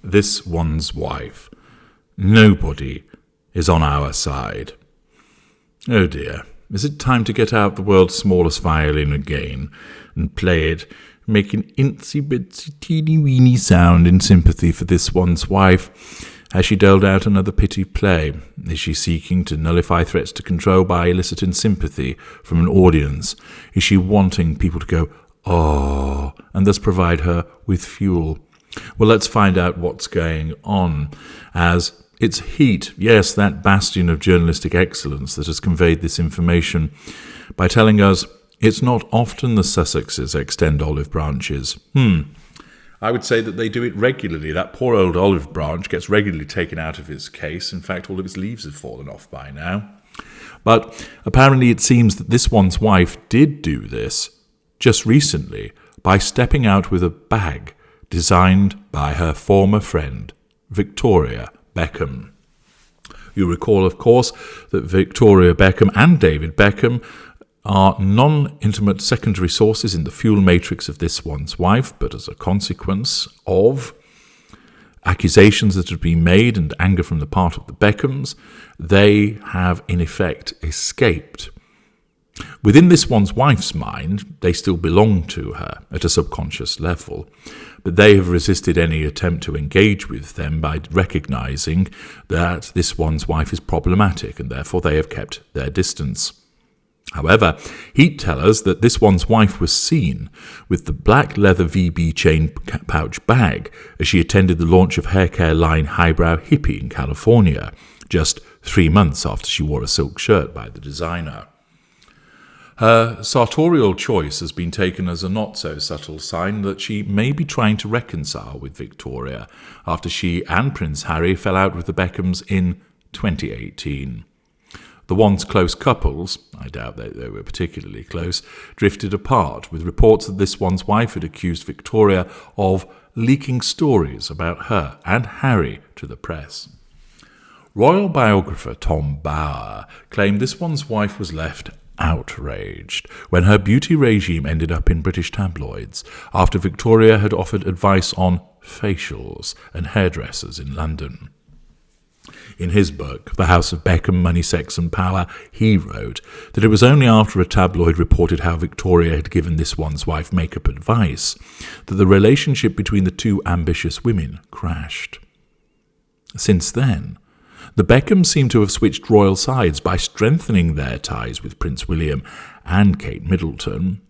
This One's Wife. Nobody is on our side. Oh dear, is it time to get out the world's smallest violin again and play it, make an incy-bitsy teeny-weeny sound in sympathy for this one's wife? Has she doled out another pity play? Is she seeking to nullify threats to control by eliciting sympathy from an audience? Is she wanting people to go, "Oh," and thus provide her with fuel? Well, let's find out what's going on, as it's Heat, yes, that bastion of journalistic excellence that has conveyed this information by telling us it's not often the Sussexes extend olive branches. I would say that they do it regularly. That poor old olive branch gets regularly taken out of its case. In fact, all of its leaves have fallen off by now. But apparently it seems that this one's wife did do this just recently by stepping out with a bag designed by her former friend, Victoria Beckham. You recall, of course, that Victoria Beckham and David Beckham are non-intimate secondary sources in the fuel matrix of this one's wife, but as a consequence of accusations that have been made and anger from the part of the Beckhams, they have in effect escaped. Within this one's wife's mind, they still belong to her at a subconscious level, but they have resisted any attempt to engage with them by recognizing that this one's wife is problematic, and therefore they have kept their distance. However, Heat tell us that this one's wife was seen with the black leather VB chain pouch bag as she attended the launch of hair care line Highbrow Hippie in California, just 3 months after she wore a silk shirt by the designer. Her sartorial choice has been taken as a not-so-subtle sign that she may be trying to reconcile with Victoria after she and Prince Harry fell out with the Beckhams in 2018. The once close couples, I doubt they were particularly close, drifted apart, with reports that this one's wife had accused Victoria of leaking stories about her and Harry to the press. Royal biographer Tom Bower claimed this one's wife was left outraged when her beauty regime ended up in British tabloids after Victoria had offered advice on facials and hairdressers in London. In his book, The House of Beckham, Money, Sex and Power, he wrote that it was only after a tabloid reported how Victoria had given this one's wife makeup advice that the relationship between the two ambitious women crashed. Since then, the Beckhams seem to have switched royal sides by strengthening their ties with Prince William and Kate Middleton.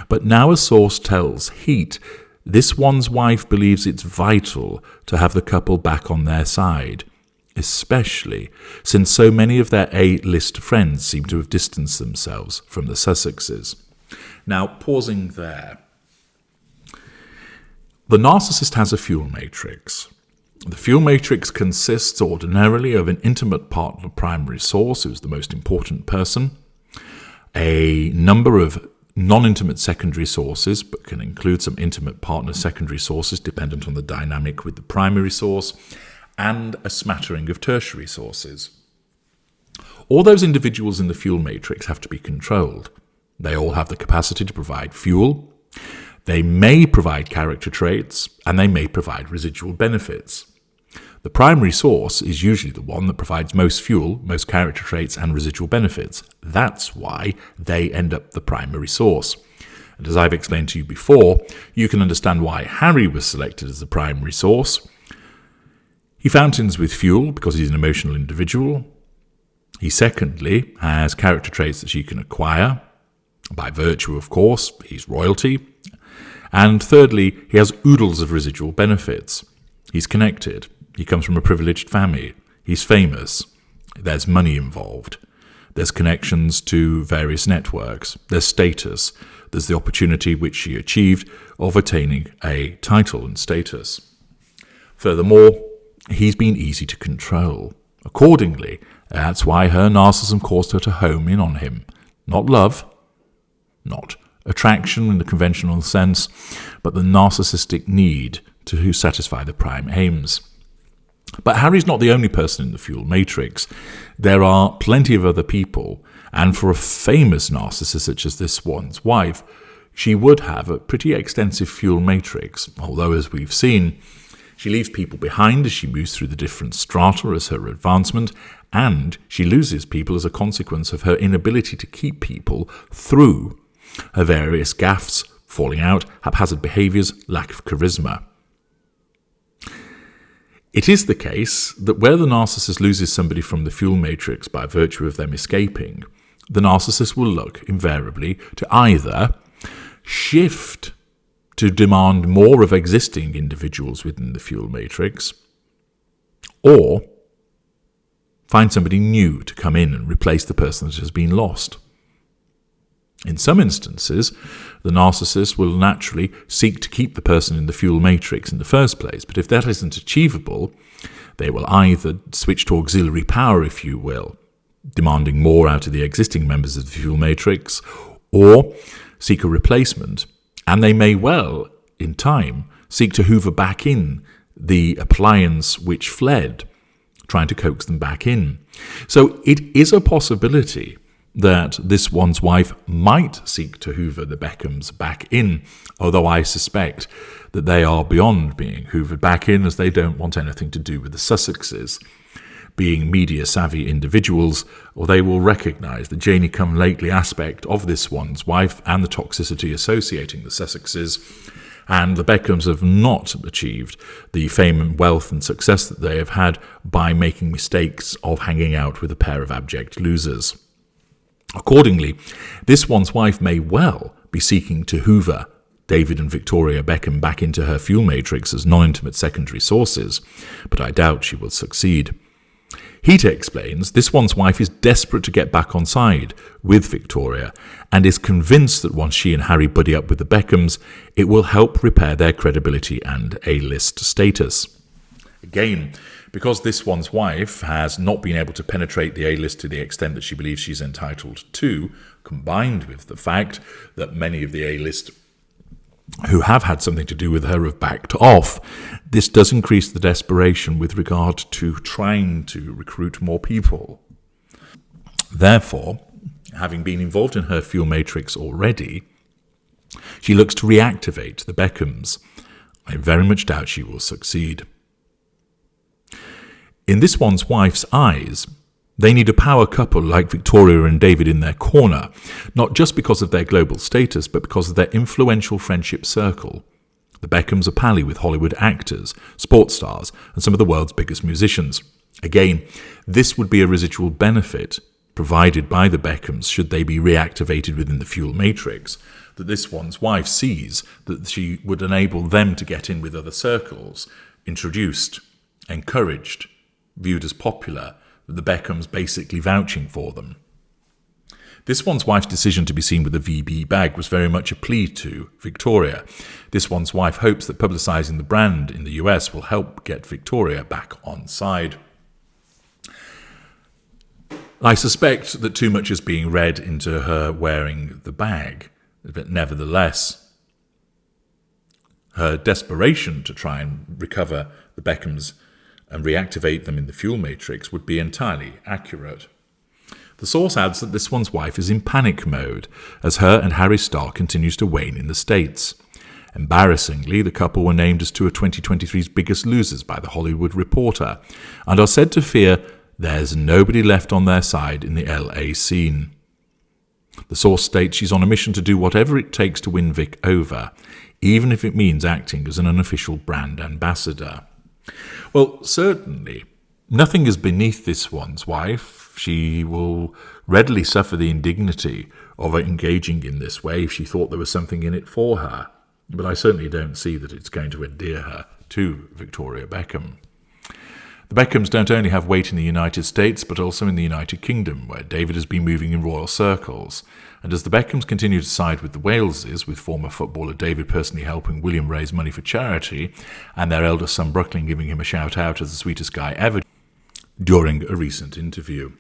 But now a source tells Heat this one's wife believes it's vital to have the couple back on their side, especially since so many of their A-list friends seem to have distanced themselves from the Sussexes. Now, pausing there. The narcissist has a fuel matrix. The fuel matrix consists ordinarily of an intimate partner primary source, who's the most important person, a number of non-intimate secondary sources, but can include some intimate partner secondary sources dependent on the dynamic with the primary source, and a smattering of tertiary sources. All those individuals in the fuel matrix have to be controlled. They all have the capacity to provide fuel. They may provide character traits, and they may provide residual benefits. The primary source is usually the one that provides most fuel, most character traits, and residual benefits. That's why they end up the primary source. And as I've explained to you before, you can understand why Harry was selected as the primary source. He fountains with fuel because he's an emotional individual. He secondly has character traits that she can acquire, by virtue, of course, he's royalty. And thirdly, he has oodles of residual benefits. He's connected. He comes from a privileged family. He's famous. There's money involved. There's connections to various networks. There's status. There's the opportunity which she achieved of attaining a title and status. Furthermore, he's been easy to control. Accordingly, that's why her narcissism caused her to home in on him. Not love, not attraction in the conventional sense, but the narcissistic need to satisfy the prime aims. But Harry's not the only person in the fuel matrix. There are plenty of other people, and for a famous narcissist such as this one's wife, she would have a pretty extensive fuel matrix, although, as we've seen, She leaves people behind as she moves through the different strata as her advancement, and she loses people as a consequence of her inability to keep people through her various gaffes, falling out, haphazard behaviours, lack of charisma. It is the case that where the narcissist loses somebody from the fuel matrix by virtue of them escaping, the narcissist will look invariably to either shift to demand more of existing individuals within the fuel matrix, or find somebody new to come in and replace the person that has been lost. In some instances, the narcissist will naturally seek to keep the person in the fuel matrix in the first place, but if that isn't achievable, they will either switch to auxiliary power, if you will, demanding more out of the existing members of the fuel matrix, or seek a replacement, and they may well, in time, seek to hoover back in the appliance which fled, trying to coax them back in. So it is a possibility that this one's wife might seek to hoover the Beckhams back in, although I suspect that they are beyond being hoovered back in, as they don't want anything to do with the Sussexes. Being media-savvy individuals, or they will recognise the Janey-come-lately aspect of this one's wife and the toxicity associating the Sussexes, and the Beckhams have not achieved the fame and wealth and success that they have had by making mistakes of hanging out with a pair of abject losers. Accordingly, this one's wife may well be seeking to hoover David and Victoria Beckham back into her fuel matrix as non-intimate secondary sources, but I doubt she will succeed. Heater explains this one's wife is desperate to get back on side with Victoria and is convinced that once she and Harry buddy up with the Beckhams, it will help repair their credibility and A-list status. Again, because this one's wife has not been able to penetrate the A-list to the extent that she believes she's entitled to, combined with the fact that many of the A-list who have had something to do with her have backed off, this does increase the desperation with regard to trying to recruit more people. Therefore, having been involved in her fuel matrix already, she looks to reactivate the Beckhams. I very much doubt she will succeed. In this one's wife's eyes, they need a power couple like Victoria and David in their corner, not just because of their global status, but because of their influential friendship circle. The Beckhams are pally with Hollywood actors, sports stars, and some of the world's biggest musicians. Again, this would be a residual benefit provided by the Beckhams should they be reactivated within the fuel matrix, that this one's wife sees that she would enable them to get in with other circles, introduced, encouraged, viewed as popular, with the Beckhams basically vouching for them. This one's wife's decision to be seen with a VB bag was very much a plea to Victoria. This one's wife hopes that publicising the brand in the US will help get Victoria back on side. I suspect that too much is being read into her wearing the bag, but nevertheless, her desperation to try and recover the Beckhams and reactivate them in the fuel matrix would be entirely accurate. The source adds that this one's wife is in panic mode as her and Harry's star continues to wane in the States. Embarrassingly, the couple were named as two of 2023's biggest losers by The Hollywood Reporter and are said to fear there's nobody left on their side in the LA scene. The source states she's on a mission to do whatever it takes to win Vic over, even if it means acting as an unofficial brand ambassador. Well, certainly, nothing is beneath this one's wife. She will readily suffer the indignity of engaging in this way if she thought there was something in it for her. But I certainly don't see that it's going to endear her to Victoria Beckham. The Beckhams don't only have weight in the United States, but also in the United Kingdom, where David has been moving in royal circles. And as the Beckhams continue to side with the Waleses, with former footballer David personally helping William raise money for charity, and their eldest son Brooklyn giving him a shout-out as the sweetest guy ever during a recent interview,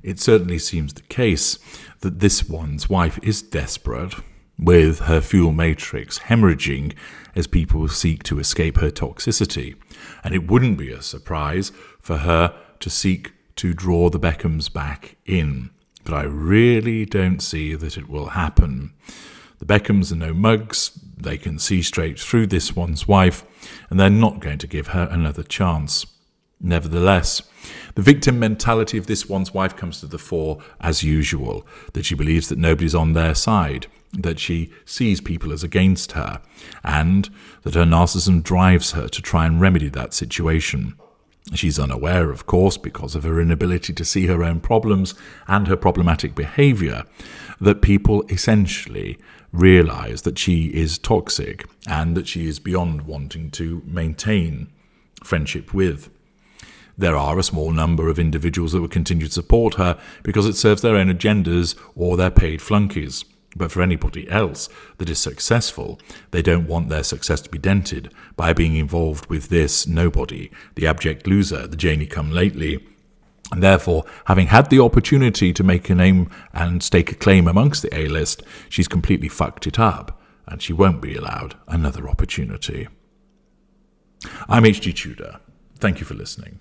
it certainly seems the case that this one's wife is desperate, with her fuel matrix hemorrhaging as people seek to escape her toxicity. And it wouldn't be a surprise for her to seek to draw the Beckhams back in. But I really don't see that it will happen. The Beckhams are no mugs. they can see straight through this one's wife, and they're not going to give her another chance. Nevertheless, the victim mentality of this one's wife comes to the fore as usual, that she believes that nobody's on their side, that she sees people as against her, and that her narcissism drives her to try and remedy that situation. She's unaware, of course, because of her inability to see her own problems and her problematic behaviour, that people essentially realise that she is toxic and that she is beyond wanting to maintain friendship with. There are a small number of individuals that will continue to support her because it serves their own agendas or their paid flunkies. But for anybody else that is successful, they don't want their success to be dented by being involved with this nobody, the abject loser, the Janie-come-lately. And therefore, having had the opportunity to make a name and stake a claim amongst the A-list, she's completely fucked it up, and she won't be allowed another opportunity. I'm HG Tudor. Thank you for listening.